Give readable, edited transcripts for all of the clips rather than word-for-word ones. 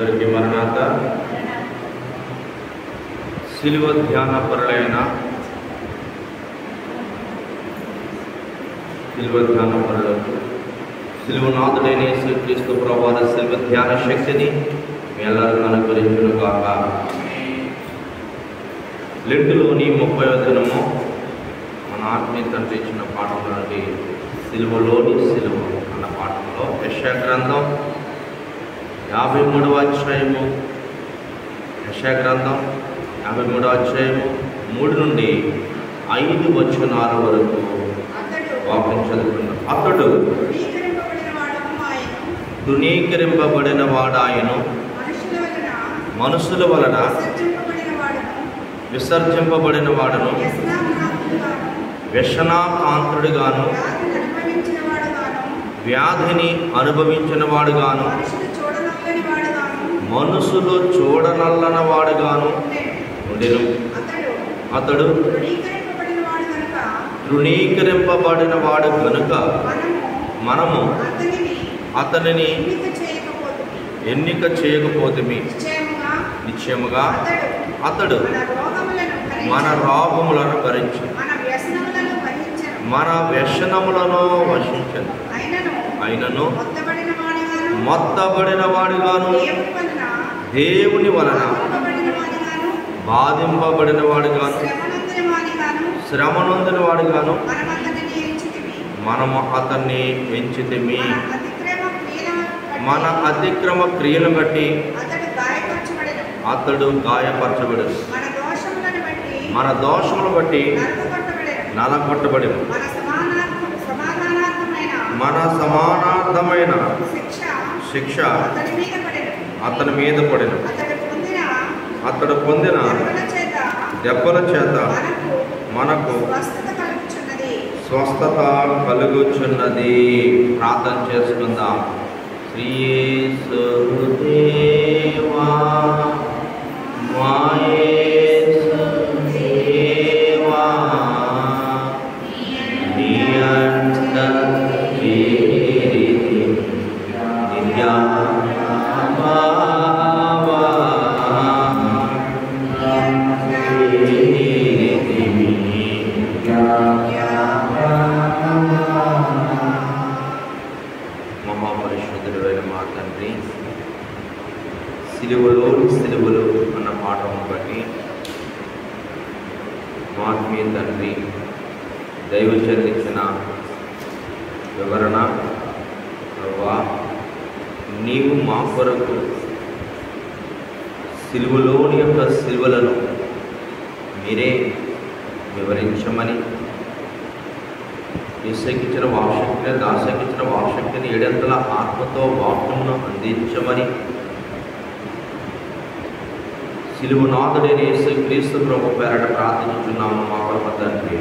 అందరికీ మరణాత. సిలువ ధ్యాన పరులైన పరులకు సిలువనాథుడైన యేసుక్రీస్తు ప్రభువారి సిలువ ధ్యాన శక్తిని మీ అందరికీ అనుగ్రహించును గాక. లెంటులోని 30వ దినము మన ఆత్మీయ తండ్రి ఇచ్చిన పాఠంలో నుండి సిలువలోని సిలువ అన్న పాఠంలో యెషయా గ్రంథం 53వ అధ్యాయము 53వ అధ్యాయము 3 నుండి 5 వచనాల వరకు వాక్యం చదువుకున్నాం. అతడు తునీకరింపబడిన వాడాయను, మనుషుల వలన విసర్జింపబడిన వాడును, వ్యసనాకాంతుడుగాను, వ్యాధిని అనుభవించిన వాడుగాను, మనుషులు చూడనల్లన వాడుగాను ఉండెను. అతడు తృణీకరింపబడిన వాడు కనుక మనము అతనిని ఎన్నిక చేయకపోతిమి. నిశ్చయముగా అతడు మన రోగములను భరించు, మన వ్యసనములను వశించను. అయినను మొత్తబడిన వాడుగాను, దేవుని వలన బాధింపబడిన వాడుగాను, శ్రమనొందిన వాడుగాను మనము అతన్ని ఎంచితిమి. మన అతిక్రమ క్రియలు బట్టి అతడు గాయపరచబడను, మన దోషములు బట్టి నలగొట్టబడెను, మన సమానార్థమైన శిక్ష అతని మీద పడెను. అతడు పొందిన దెబ్బల చేత మనకు స్వస్థత కలుగుచున్నది. ప్రార్థన చేసుకుందాం. శ్రీయేసుదేవా మా యేసుదేవా నీ అంట చేరితి నిత్యమా మహాపరిశుద్ధుడైన మా తండ్రి, సిలువలోని సిలువలు అన్న పాఠం బట్టి మా ఆత్మీయ తండ్రి దైవజనులు ఇచ్చిన వివరణ ప్రభువా, నీవు మా కొరకు సిలువలోని యొక్క సిలువలను మీరే వివరించమని, యేసుకిచ్చిన వాక్శక్తిని, దాసకిచ్చిన వాక్శక్తిని ఏడంతల ఆత్మతో వాక్యమును అందించమని సిలువనాథుడైన యేసుక్రీస్తు ప్రభు పేరట ప్రార్థించుచున్నాము మా పరమ తండ్రి.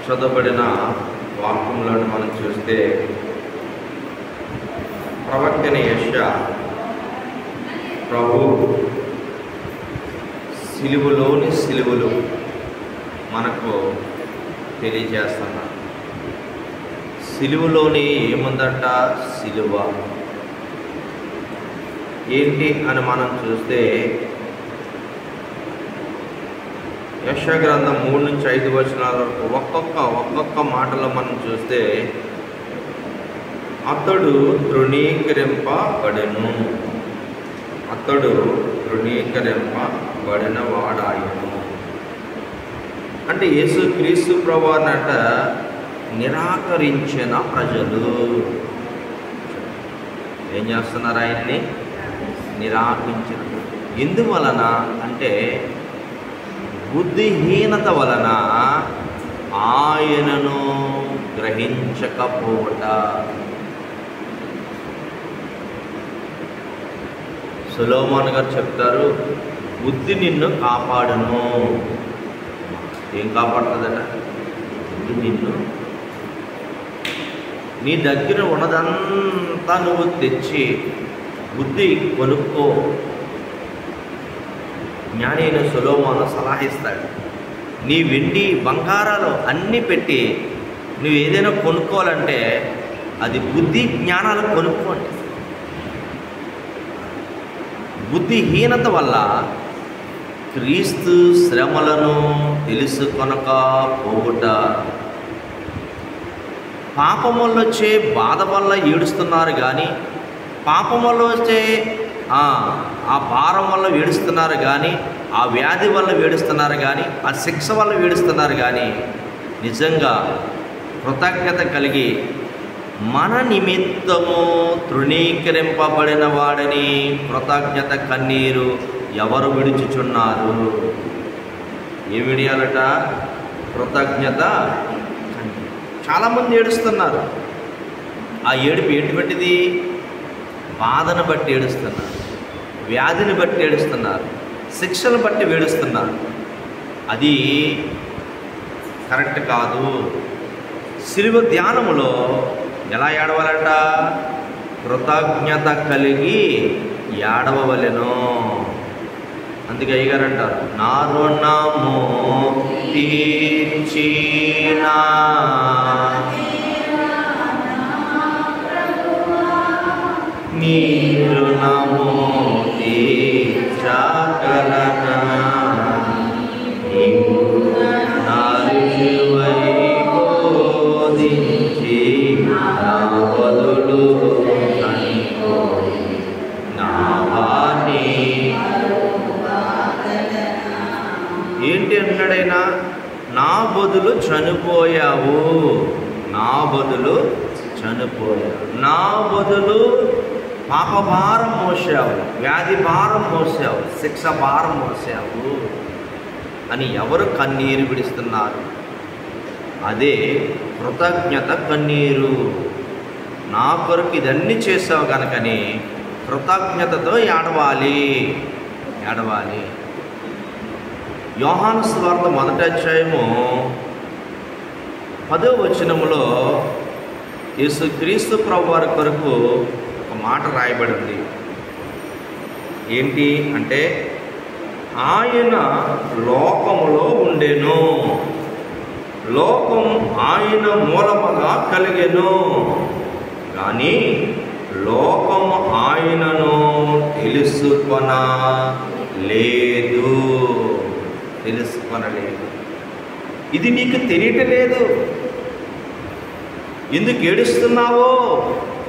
చదవబడిన వాక్యములను మనం చూస్తే ప్రవక్తైన యెషయా ప్రభు సిలువలోని సిలువలు మనకు తెలియజేస్తున్నారు. సిలువలోని ఏముందంట? సిలువ ఏంటి అని మనం చూస్తే యెషయా గ్రంథం 3 నుంచి 5 వచనాల వరకు ఒక్కొక్క మాటలో మనం చూస్తే అతడు తృణీకరింపబడెను, అతడు తృణీకరింపబడిన వాడాయను. అంటే యేసుక్రీస్తు ప్రభువునట నిరాకరించిన ప్రజలు ఏం చేస్తున్నారు? ఆయన్ని నిరాకరించిన. ఎందువలన అంటే బుద్ధిహీనత వలన ఆయనను గ్రహించకపోవట. సొలొమోను గారు చెప్తారు, బుద్ధి నిన్ను కాపాడును. ఏం కాపాడుతుందట? బుద్ధి నిన్ను. నీ దగ్గర ఉన్నదంతా నువ్వు తెచ్చి బుద్ధి కొనుక్కో. జ్ఞాని అయిన సొలొమోను సలహా ఇస్తాడు, నీ వెండి బంగారాలు అన్నీ పెట్టి నువ్వు ఏదైనా కొనుక్కోవాలంటే అది బుద్ధి జ్ఞానాలు కొనుక్కోండి. బుద్ధిహీనత వల్ల క్రీస్తు శ్రమలను తెలుసుకొనక పోవుట, పాపం వల్ల వచ్చే బాధ వల్ల ఏడుస్తున్నారు కానీ, పాపం వల్ల వచ్చే ఆ భారం వల్ల ఏడుస్తున్నారు కానీ, ఆ వ్యాధి వల్ల ఏడుస్తున్నారు కానీ, ఆ శిక్ష వల్ల ఏడుస్తున్నారు కానీ, నిజంగా కృతజ్ఞత కలిగి మన నిమిత్తము తృణీకరింపబడిన వాడని కృతజ్ఞత కన్నీరు ఎవరు విడుచుచున్నారు? ఏమి విడియాలట? కృతజ్ఞత. చాలామంది ఏడుస్తున్నారు. ఆ ఏడుపు ఏంటిబట్టిది? బాధను బట్టి ఏడుస్తున్నారు, వ్యాధిని బట్టి ఏడుస్తున్నారు, శిక్షను బట్టి ఏడుస్తున్నారు. అది కరెక్ట్ కాదు. శిలువ ధ్యానములో ఎలా ఏడవాలంట? కృతజ్ఞత కలిగి ఏడవవలెను. అందుకే అయ్యగారు అంటారు, నా రుణము తీర్చినా నీ రుణము తీర్చగలనా, నా రుణమై బోధించి నా బదులు నా వాణి. ఏంటి అన్నాడైనా? నా బదులు చనిపోయావు, నా బదులు చనిపోయావు, నా బదులు పాప భారం మోసావు, వ్యాధి భారం మోసావు, శిక్ష భారం మోసావు అని ఎవరు కన్నీరు విడుస్తున్నారు? అదే కృతజ్ఞత కన్నీరు. నా కొరకు ఇదన్నీ చేసావు కనుకని కృతజ్ఞతతో ఏడవాలి. యోహాను సువార్త 1వ అధ్యాయము 10వ వచనములో యేసుక్రీస్తు ప్రభువారి కొరకు ఒక మాట రాయబడింది. ఏంటి అంటే, ఆయన లోకములో ఉండెను, లోకం ఆయన మూలముగా కలిగెను, కానీ లోకము ఆయనను తెలుసుకొనలేదు. ఇది నీకు తెలియట్లేదు. ఎందుకు ఏడుస్తున్నావో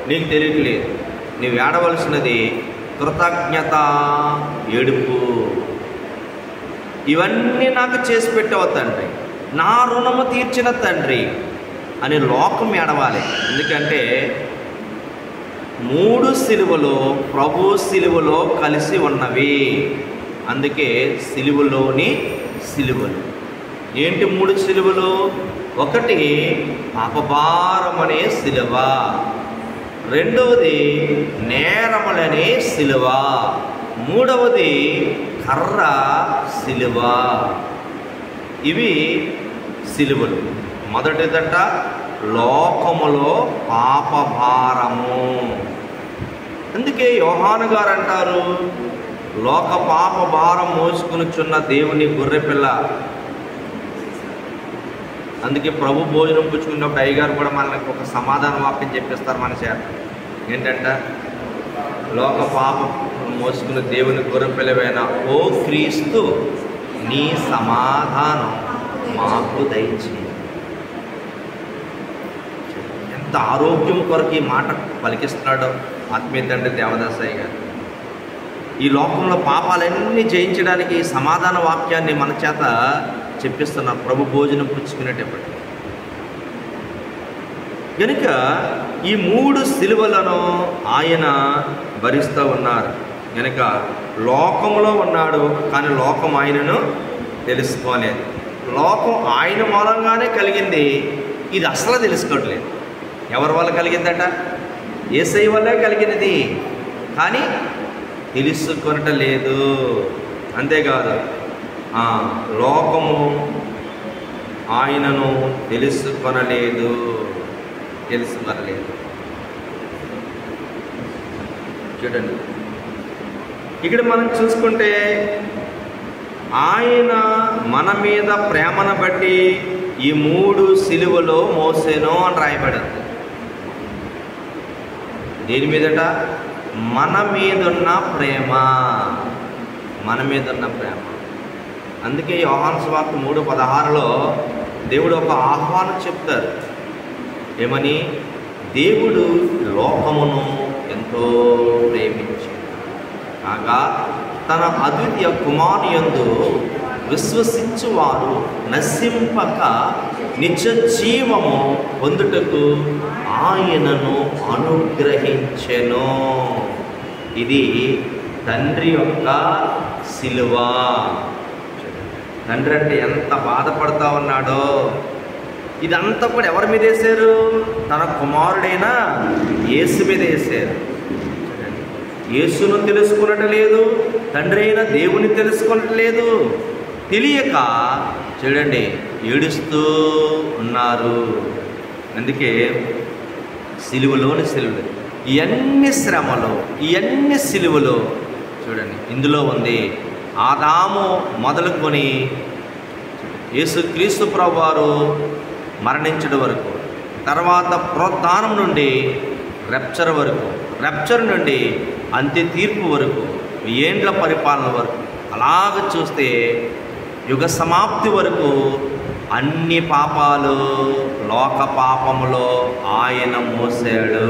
నీకు తెలియట్లేదు. నువ్వు ఏడవలసినది కృతజ్ఞత ఏడుపు. ఇవన్నీ నాకు చేసి పెట్టావు తండ్రి, నా రుణము తీర్చిన తండ్రి అని లోకం ఏడవాలి. ఎందుకంటే 3 సిలువలు ప్రభు సిలువలో కలిసి ఉన్నవి. అందుకే సిలువలోని సిలువలు. ఏంటి 3 సిలువలు? ఒకటి పాపభారం అనే సిలువ, రెండవది నేరములనే సిలువ, మూడవది కర్ర సిలువ. ఇవి సిలువలు. మొదటిదట లోకములో పాపభారము. అందుకే యోహాను గారు అంటారు, లోక పాప భారం మోసుకునిచున్న దేవుని గొర్రెపిల్ల. అందుకే ప్రభు భోజనం పుచ్చుకున్నప్పుడు అయ్యగారు కూడా మనకు ఒక సమాధాన వాక్యం చెప్పిస్తారు మన చేత. ఏంటంట? లోక పాప మోసుకున్న దేవుని గొర్రెపిల్లవైన ఓ క్రీస్తు, నీ సమాధానం మాకు దయచేయి. ఎంత ఆరోగ్యం కొరకు ఈ మాట పలికిస్తున్నాడో ఆత్మీయ తండ్రి దేవదాసయ్య గారు. ఈ లోకంలో పాపాలన్నీ జయించడానికి సమాధాన వాక్యాన్ని మన చేత చెప్పిస్తున్నారు ప్రభు భోజనం పుచ్చుకునేటప్పటికి. కనుక ఈ 3 సిలువలను ఆయన భరిస్తూ ఉన్నారు. కనుక లోకంలో ఉన్నాడు, కానీ లోకం ఆయనను తెలుసుకోలేదు. లోకం ఆయన మూలంగానే కలిగింది, ఇది అసలు తెలుసుకోవట్లేదు. ఎవరి వల్ల కలిగిందట? యేసయ్య వల్లే కలిగినది, కానీ తెలుసుకొనట లేదు. అంతేకాదు, లోకము ఆయనను తెలుసుకొనలేదు. చూడండి, ఇక్కడ మనం చూసుకుంటే ఆయన మన మీద ప్రేమను బట్టి ఈ 3 సిలువలో మోసేను అని రాయబడింది. దేని మీదట? మన మీదున్న ప్రేమ, మన మీదున్న ప్రేమ. అందుకే యోహాను సువార్త 3:16లో దేవుడు ఒక ఆహ్వానం చెప్తారు. ఏమని? దేవుడు లోకమును ఎంతో ప్రేమించాడు కాగా తన అద్వితీయ కుమారుని యందు విశ్వసించువారు నశింపక నిత్య జీవము పొందుటకు ఆయనను అనుగ్రహించెను. ఇది తండ్రి యొక్క సిలువ. తండ్రి అంటే ఎంత బాధపడతా ఉన్నాడో. ఇదంతా కూడా ఎవరి మీద వేశారు? తన కుమారుడైన యేసు మీద వేశారు. యేసును తెలుసుకున్నట్టు లేదు, తండ్రి అయిన దేవుని తెలుసుకున్నట్టు లేదు. తెలియక చూడండి ఏడుస్తూ ఉన్నారు. అందుకే సిలువలోని సిలువలు, ఇవన్నీ శ్రమలు, ఇవన్నీ సిలువలు చూడండి ఇందులో ఉంది. ఆదాము మొదలుకొని యేసుక్రీస్తు ప్రభువారు మరణించడం వరకు, తర్వాత పునరుత్థానం నుండి రప్చర్ వరకు, రప్చర్ నుండి అంత్య తీర్పు వరకు, ఏండ్ల పరిపాలన వరకు, అలాగ చూస్తే యుగ సమాప్తి వరకు అన్ని పాపాలు, లోక పాపములో ఆయన మోసాడు.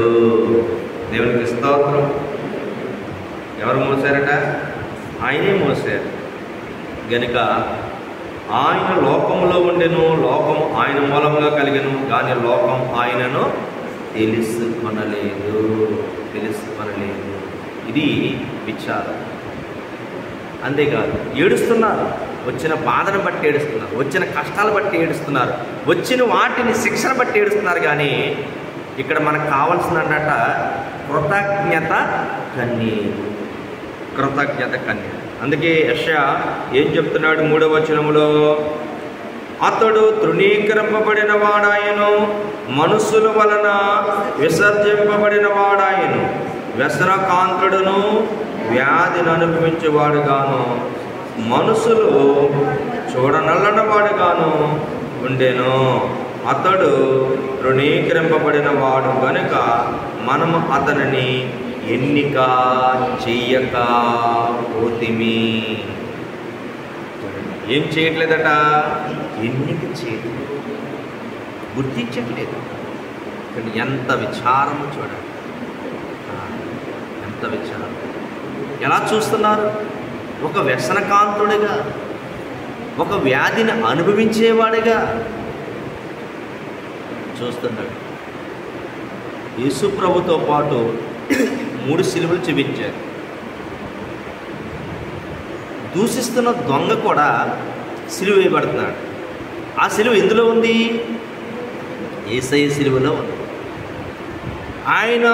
దేవునికి స్తోత్రం. ఎవరు మోసారట? ఆయనే మోసారు. గనుక ఆయన లోకములో ఉండెను, లోకం ఆయన మూలంగా కలిగెను, కానీ లోకం ఆయనను తెలుసుకొనలేదు. ఇది విచారం. అంతేకాదు ఏడుస్తున్నారు, వచ్చిన బాధను బట్టి ఏడుస్తున్నారు, వచ్చిన కష్టాలు బట్టి ఏడుస్తున్నారు, వచ్చిన వాటిని శిక్షణ బట్టి ఏడుస్తున్నారు. కానీ ఇక్కడ మనకు కావాల్సిందన్నట కృతజ్ఞత కన్నీరు. అందుకే యెషయా ఏం చెప్తున్నాడు? 3వ వచనములో, అతడు తృణీకరింపబడిన వాడాయను, మనుషుల వలన విసర్జింపబడిన వాడాయను, వ్యసనకాంతుడును, వ్యాధిని అనుభవించేవాడుగాను, మనుషులు చూడనల్లన వాడుగాను ఉండెను. అతడు తృణీకరింపబడిన వాడు గనుక మనము అతనిని ఎన్నిక చెయ్యక పోతిమి. ఏం చేయట్లేదట? ఎన్నిక చేయట్లేదు, గుర్తించట్లేదు. ఎంత విచారం చూడండి, ఎంత విచారం. ఎలా చూస్తున్నారు? ఒక వ్యసనకాంతుడిగా, ఒక వ్యాధిని అనుభవించేవాడిగా చూస్తున్నాడు. యేసు ప్రభుతో పాటు 3 సిలువలు చూపించారు. దూషిస్తున్న దొంగ కూడా సిలువ వేయబడుతున్నాడు. ఆ సిలువ ఎందులో ఉంది? యేసయ్య సిలువలో ఉంది. ఆయన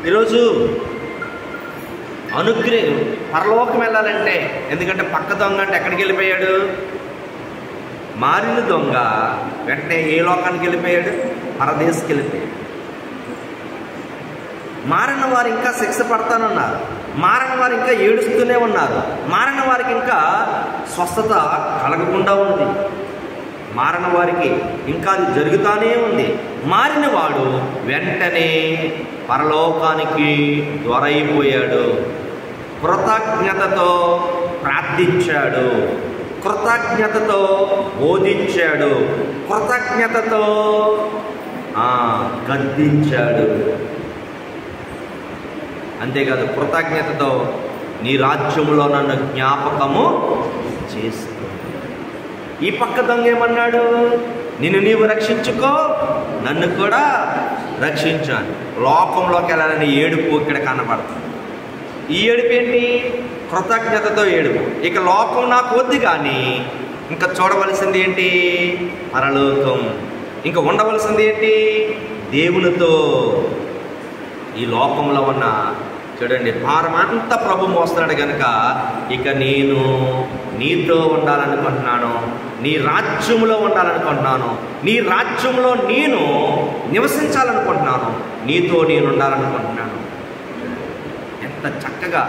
ఈరోజు పరలోకం వెళ్ళాలంటే, ఎందుకంటే పక్క దొంగ అంటే ఎక్కడికి వెళ్ళిపోయాడు? మారిన దొంగ వెంటనే ఏ లోకానికి వెళ్ళిపోయాడు? పరదేశకి వెళ్ళిపోయాడు. మారిన వారు ఇంకా శిక్ష పడతానన్నారు, మారిన వారు ఇంకా ఏడుస్తూనే ఉన్నారు, మారిన వారికి ఇంకా స్వస్థత కలగకుండా ఉంది, మారిన వారికి ఇంకా అది జరుగుతూనే ఉంది. మారిన వాడు వెంటనే పరలోకానికి దొరైపోయాడు. కృతజ్ఞతతో ప్రార్థించాడు, కృతజ్ఞతతో బోధించాడు, కృతజ్ఞతతో గద్దించాడు. అంతేకాదు కృతజ్ఞతతో నీ రాజ్యములో నన్ను జ్ఞాపకము చేసుకో. ఈ పక్క దొంగ ఏమన్నాడు? నిన్ను నీవు రక్షించుకో, నన్ను కూడా రక్షించాను. లోకంలోకి వెళ్ళాలని ఏడుపు ఇక్కడ కనబడుతుంది. ఈ ఏడుపు ఏంటి? కృతజ్ఞతతో ఏడుపు. ఇక లోకం నాకు వద్దు, కానీ ఇంకా చూడవలసింది ఏంటి? పరలోకం. ఇంకా ఉండవలసింది ఏంటి? దేవునితో. ఈ లోకంలో ఉన్న చూడండి భారం అంతా ప్రభు మోస్తున్నాడు కనుక ఇక నేను నీతో ఉండాలనుకుంటున్నాను, నీ రాజ్యంలో ఉండాలనుకుంటున్నాను, నీ రాజ్యంలో నేను నివసించాలనుకుంటున్నాను, నీతో నేను ఉండాలనుకుంటున్నాను. ఎంత చక్కగా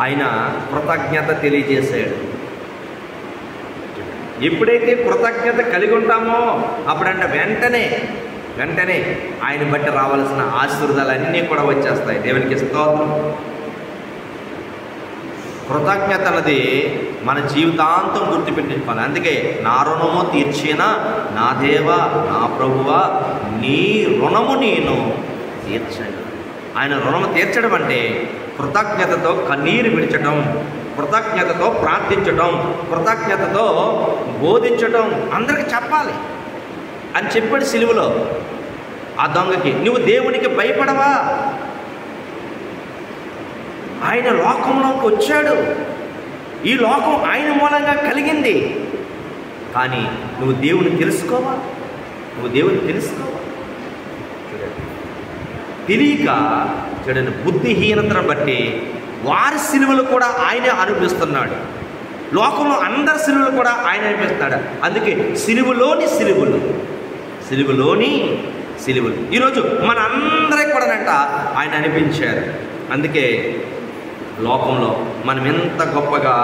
ఆయన కృతజ్ఞత తెలియజేశాడు. ఎప్పుడైతే కృతజ్ఞత కలిగి ఉంటామో అప్పుడంటే వెంటనే ఆయన బట్టి రావాల్సిన ఆశీర్వాదాలన్నీ కూడా వచ్చేస్తాయి. దేవునికి స్తోత్రం. కృతజ్ఞత అన్నది మన జీవితాంతం గుర్తుపెట్టుకోవాలి. అందుకే నా రుణము తీర్చిన నా దేవా నా ప్రభువా నీ రుణము నేను తీర్చాను. ఆయన రుణము తీర్చడం అంటే కృతజ్ఞతతో కన్నీరు విడిచడం, కృతజ్ఞతతో ప్రార్థించడం, కృతజ్ఞతతో బోధించడం, అందరికి చెప్పాలి అని చెప్పాడు సిలువలో ఆ దొంగకి. నువ్వు దేవునికి భయపడవా? ఆయన లోకంలోకి వచ్చాడు, ఈ లోకం ఆయన మూలంగా కలిగింది, కానీ నువ్వు దేవుని తెలుసుకోవా? తెలియక చూడండి, బుద్ధిహీనతను బట్టి వారి సిలువలు కూడా ఆయనే అనిపిస్తున్నాడు. లోకంలో అందరి సిలువలు కూడా ఆయన అనిపిస్తున్నాడు. అందుకే సిలువలోని సిలువలు ఈరోజు మన అందరికి కూడా ఆయన అనిపించారు. అందుకే లోకంలో మనం ఎంత గొప్పగా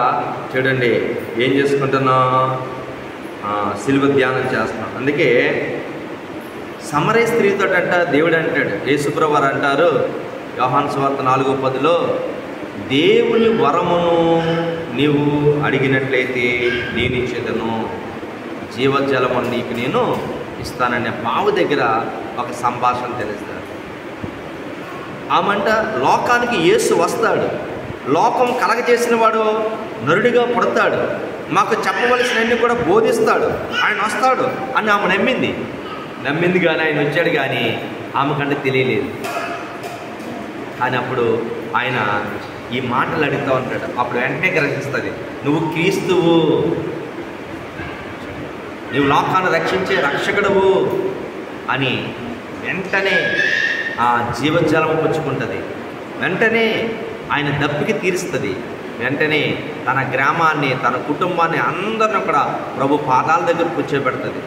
చూడండి ఏం చేసుకుంటున్నాం, సిలువ ధ్యానం చేస్తున్నాం. అందుకే సమరయ స్త్రీతో దేవుడు అంటాడు, యేసుప్రభు వారు అంటారు యోహాను సువార్త 4:10 దేవుని వరమును నీవు అడిగినట్లయితే నేను ఇచ్చేదను, జీవజలము నీకు నేను ఇస్తాననే బావు దగ్గర ఒక సంభాషణ తెలుస్తాడు. ఆమంట లోకానికి యేసు వస్తాడు, లోకం కలగజేసిన వాడు నరుడిగా పుడతాడు, మాకు చెప్పవలసినవన్నీ కూడా బోధిస్తాడు, ఆయన వస్తాడు అని ఆమె నమ్మింది కానీ ఆయన వచ్చాడు కానీ ఆమెకంటే తెలియలేదు. కానీ అప్పుడు ఆయన ఈ మాటలు అడుగుతూ ఉంటాడు. అప్పుడు వెంటనే గ్రహిస్తుంది, నువ్వు క్రీస్తువు, నువ్వు లోకాన్ని రక్షించే రక్షకుడువు అని. వెంటనే ఆ జీవజలము పుచ్చుకుంటుంది, వెంటనే ఆయన దప్పికి తీరుస్తుంది, వెంటనే తన గ్రామాన్ని తన కుటుంబాన్ని అందరిని కూడా ప్రభు పాదాల దగ్గర కూర్చోబెడుతుంది.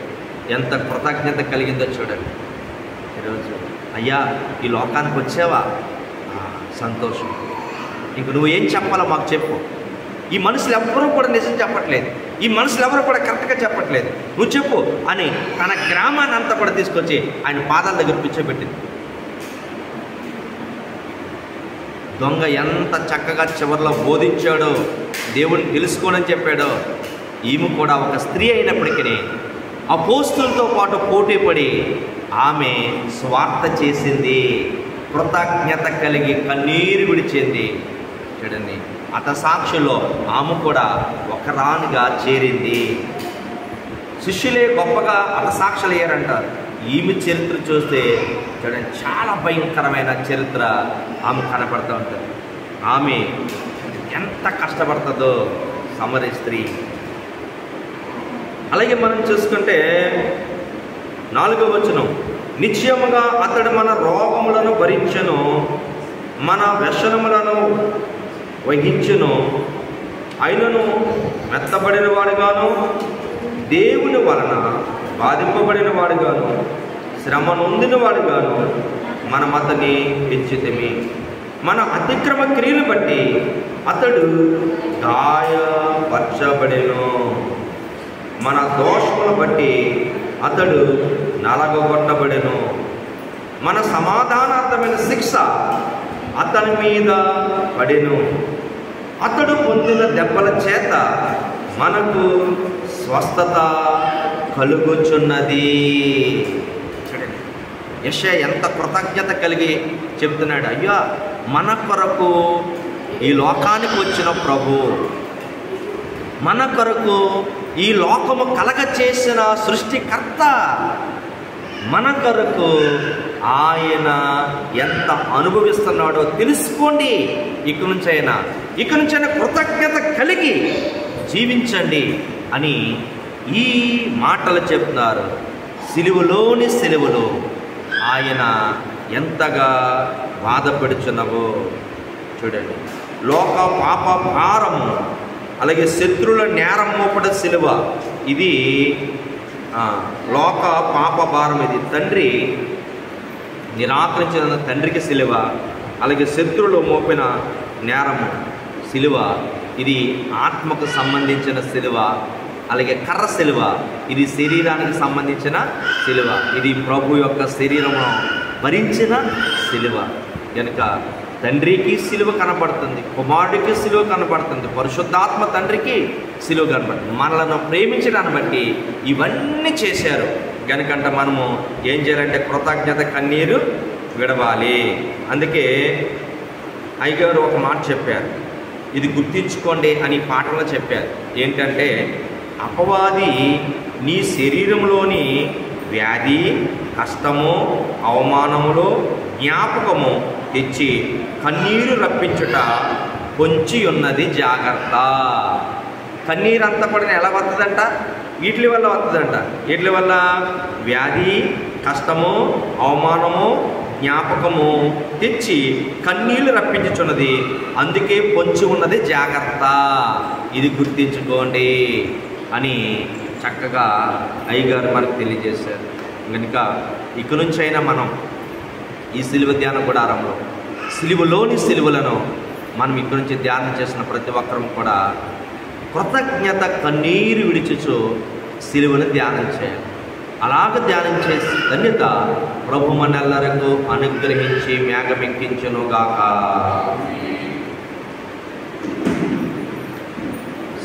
ఎంత కృతజ్ఞత కలిగిందో చూడండి. ఈరోజు అయ్యా ఈ లోకానికి వచ్చావా, సంతోషం, ఇంక నువ్వు ఏం చెప్పాలో మాకు చెప్పు. ఈ మనుషులు ఎవరూ కూడా నిజం చెప్పట్లేదు, ఈ మనుషులు ఎవరు కూడా కరెక్ట్గా చెప్పట్లేదు, నువ్వు చెప్పు అని తన గ్రామాన్ని అంతా కూడా తీసుకొచ్చి ఆయన పాదాల దగ్గర కూర్చోబెట్టింది. దొంగ ఎంత చక్కగా చివరిలో బోధించాడో, దేవుడిని తెలుసుకోనని చెప్పాడో, ఈమె కూడా ఒక స్త్రీ అయినప్పటికీ అపోస్తులతో పాటు పోటీపడి ఆమె స్వార్థ చేసింది, కృతజ్ఞత కలిగి కన్నీరు విడిచింది. చూడండి, హతసాక్షిలో ఆమె కూడా ఒకరానిగా చేరింది. శిష్యులే గొప్పగా హతసాక్షులు అయ్యారంటారు. ఈమె చరిత్ర చూస్తే చూడండి చాలా భయంకరమైన చరిత్ర ఆమె కనపడుతూ ఉంటుంది. ఆమె ఎంత కష్టపడుతుందో సమరయ స్త్రీ. అలాగే మనం చూసుకుంటే 4వ వచనం, నిశ్చయముగా అతడు మన రోగములను భరించెను, మన వ్యసనములను వహించెను, అయినను మెత్తబడిన వాడుగాను, దేవుని వలన బాధింపబడిన వాడుగాను, శ్రమ నొందిన వాడుగాను మనం అతన్ని ఎంచితిమి. మన అతిక్రమ క్రియలు బట్టి అతడు గాయపరచబడెను, మన దోషములను బట్టి అతడు నలగొట్టబడెను, మన సమాధానార్థమైన శిక్ష అతని మీద పడెను, అతడు పొందిన దెబ్బల చేత మనకు స్వస్థత కలుగుచున్నది. చూడండి, యెషయా ఎంత కృతజ్ఞత కలిగి చెబుతున్నాడు, అయ్యా మన కొరకు ఈ లోకానికి వచ్చిన ప్రభు, మన కొరకు ఈ లోకము కలగ చేసిన సృష్టికర్త, మన కొరకు ఆయన ఎంత అనుభవిస్తున్నాడో తెలుసుకోండి. ఇక నుంచైనా కృతజ్ఞత కలిగి జీవించండి అని ఈ మాటలు చెప్తున్నారు. సిలువలోని సిలువలో ఆయన ఎంతగా బాధపడుచున్నవో చూడండి. లోక పాప భారము, అలాగే శత్రువుల నేరం మోపడ సిలువ, ఇది లోక పాప భారం. ఇది తండ్రి నిరాకరించిన తండ్రికి సిలువ, అలాగే శత్రువులు మోపిన నేరము సిలువ, ఇది ఆత్మకు సంబంధించిన సిలువ. అలాగే కర్ర సిలువ, ఇది శరీరానికి సంబంధించిన సిలువ. ఇది ప్రభు యొక్క శరీరమును భరించిన సిలువ. కనుక తండ్రికి సిలువ కనపడుతుంది, కుమారుడికి సిలువ కనపడుతుంది, పరిశుద్ధాత్మ తండ్రికి సిలువ కనపడుతుంది. మనలను ప్రేమించడాన్ని బట్టి ఇవన్నీ చేశారు. కనుకంటే మనము ఏం చేయాలంటే కృతజ్ఞత కన్నీరు విడవాలి. అందుకే అయ్యగారు ఒక మాట చెప్పారు, ఇది గుర్తించుకోండి అని పాటలో చెప్పారు. ఏంటంటే అపవాది నీ శరీరంలోని వ్యాధి, కష్టము, అవమానములు, జ్ఞాపకము తెచ్చి కన్నీరు రప్పించుట పొంచి ఉన్నది జాగ్రత్త. కన్నీరు అంతా కూడా ఎలా వస్తుందంట? వీటి వల్ల వస్తుందంట. వీటి వల్ల వ్యాధి, కష్టము, అవమానము, జ్ఞాపకము తెచ్చి కన్నీళ్లు రప్పించుచున్నది, అందుకే పొంచి ఉన్నది జాగ్రత్త, ఇది గుర్తించుకోండి అని చక్కగా అయ్యగారు మనకు తెలియజేశారు. కనుక ఇక నుంచి అయినా మనం ఈ సిలువ ధ్యాన గుడారంలో సిలువలోని సిలువలను మనం ఇక్కడి నుంచి ధ్యానం చేసిన ప్రతి ఒక్కరం కూడా కృతజ్ఞత కన్నీరు విడిచుచు సిలువను ధ్యానం చేయాలి. అలాగ ధ్యానం చేసి ధన్యత ప్రభు మనెల్లరకు అనుగ్రహించి మేఘమెక్కించునుగాక.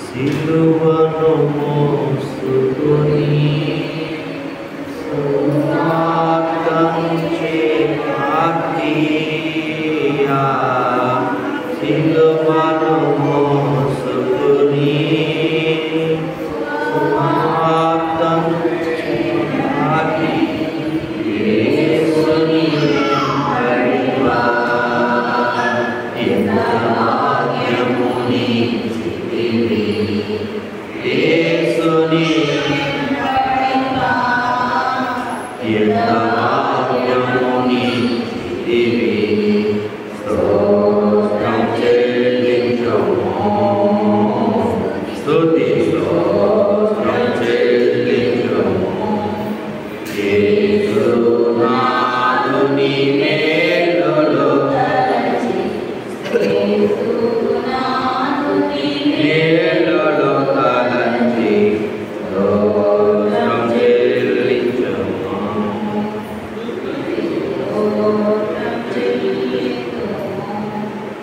సిలువను మోసుకొని సిలువను మోసుకొని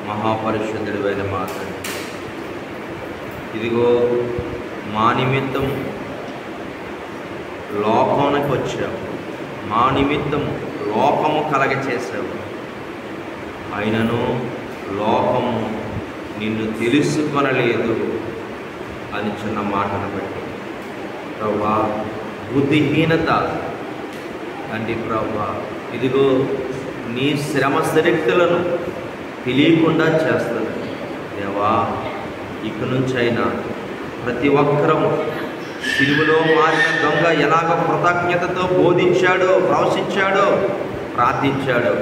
మహాపరిశుద్ధుడైన మా తండ్రి, ఇదిగో మా నిమిత్తం లోకానికి వచ్చావు, మా నిమిత్తం లోకము కలగ చేసావు. అయినను లోకము నిన్ను తెలుసుకొనలేదు అని చిన్న మాటను బట్టి ప్రభా, బుద్ధిహీనత తండ్రి ప్రభా, ఇదిగో నీ శ్రమ శక్తులను తెలియకుండా చేస్తుంది దేవా. ఇక నుంచి అయినా ప్రతి ఒక్కరము సిలువలో మారిన దొంగ ఎలాగ కృతజ్ఞతతో బోధించాడో, ప్రవశించాడో, ప్రార్థించాడో